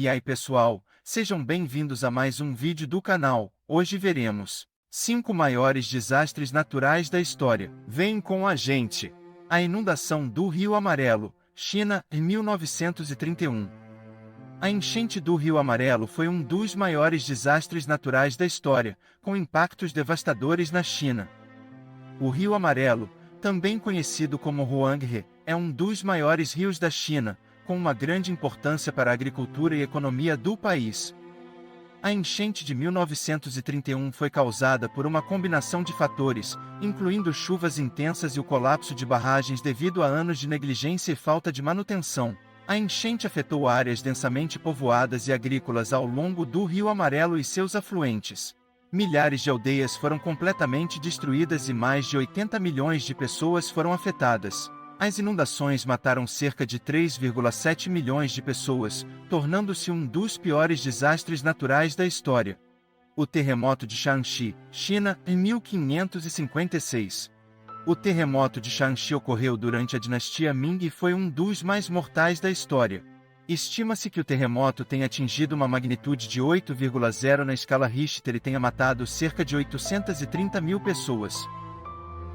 E aí pessoal, sejam bem-vindos a mais um vídeo do canal. Hoje veremos 5 maiores desastres naturais da história. Vem com a gente! A inundação do Rio Amarelo, China, em 1931. A enchente do Rio Amarelo foi um dos maiores desastres naturais da história, com impactos devastadores na China. O Rio Amarelo, também conhecido como Huanghe, é um dos maiores rios da China, com uma grande importância para a agricultura e economia do país. A enchente de 1931 foi causada por uma combinação de fatores, incluindo chuvas intensas e o colapso de barragens devido a anos de negligência e falta de manutenção. A enchente afetou áreas densamente povoadas e agrícolas ao longo do Rio Amarelo e seus afluentes. Milhares de aldeias foram completamente destruídas e mais de 80 milhões de pessoas foram afetadas. As inundações mataram cerca de 3,7 milhões de pessoas, tornando-se um dos piores desastres naturais da história. O terremoto de Shanxi, China, em 1556. O terremoto de Shanxi ocorreu durante a dinastia Ming e foi um dos mais mortais da história. Estima-se que o terremoto tenha atingido uma magnitude de 8,0 na escala Richter e tenha matado cerca de 830 mil pessoas.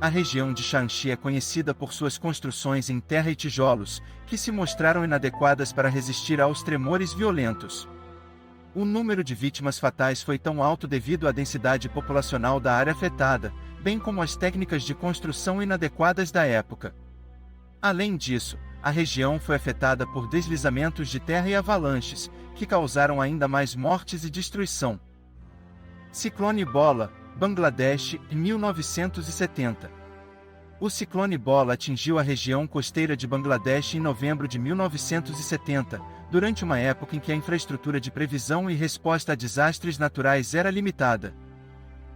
A região de Shanxi é conhecida por suas construções em terra e tijolos, que se mostraram inadequadas para resistir aos tremores violentos. O número de vítimas fatais foi tão alto devido à densidade populacional da área afetada, bem como às técnicas de construção inadequadas da época. Além disso, a região foi afetada por deslizamentos de terra e avalanches, que causaram ainda mais mortes e destruição. Ciclone Bola, Bangladesh, em 1970. O ciclone Bola atingiu a região costeira de Bangladesh em novembro de 1970, durante uma época em que a infraestrutura de previsão e resposta a desastres naturais era limitada.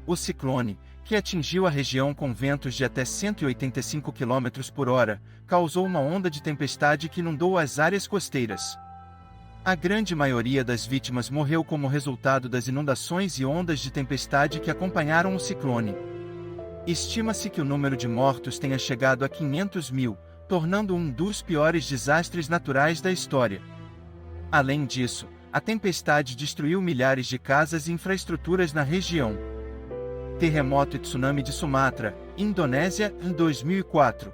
O ciclone, que atingiu a região com ventos de até 185 km por hora, causou uma onda de tempestade que inundou as áreas costeiras. A grande maioria das vítimas morreu como resultado das inundações e ondas de tempestade que acompanharam o ciclone. Estima-se que o número de mortos tenha chegado a 500 mil, tornando um dos piores desastres naturais da história. Além disso, a tempestade destruiu milhares de casas e infraestruturas na região. Terremoto e tsunami de Sumatra, Indonésia, em 2004.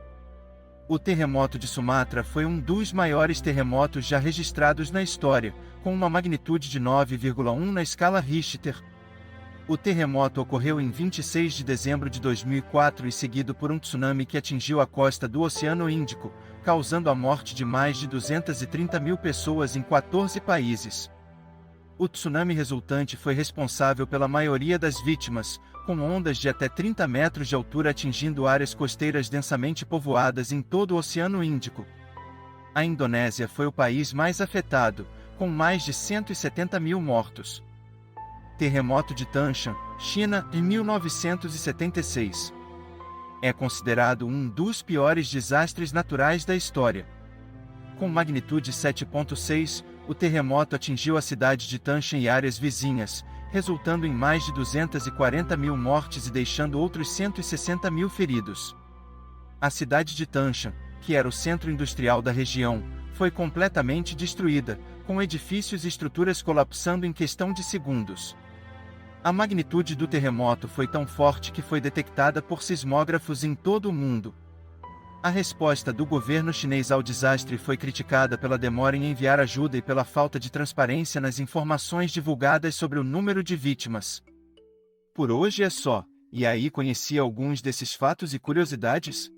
O terremoto de Sumatra foi um dos maiores terremotos já registrados na história, com uma magnitude de 9,1 na escala Richter. O terremoto ocorreu em 26 de dezembro de 2004 e seguido por um tsunami que atingiu a costa do Oceano Índico, causando a morte de mais de 230 mil pessoas em 14 países. O tsunami resultante foi responsável pela maioria das vítimas, com ondas de até 30 metros de altura atingindo áreas costeiras densamente povoadas em todo o Oceano Índico. A Indonésia foi o país mais afetado, com mais de 170 mil mortos. Terremoto de Tanshan, China, em 1976. É considerado um dos piores desastres naturais da história. Com magnitude 7,6, o terremoto atingiu a cidade de Tanshan e áreas vizinhas, resultando em mais de 240 mil mortes e deixando outros 160 mil feridos. A cidade de Tanshan, que era o centro industrial da região, foi completamente destruída, com edifícios e estruturas colapsando em questão de segundos. A magnitude do terremoto foi tão forte que foi detectada por sismógrafos em todo o mundo. A resposta do governo chinês ao desastre foi criticada pela demora em enviar ajuda e pela falta de transparência nas informações divulgadas sobre o número de vítimas. Por hoje é só. E aí, conhecia alguns desses fatos e curiosidades?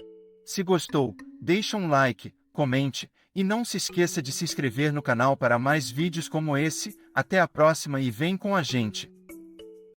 Se gostou, deixa um like, comente, e não se esqueça de se inscrever no canal para mais vídeos como esse. Até a próxima e vem com a gente!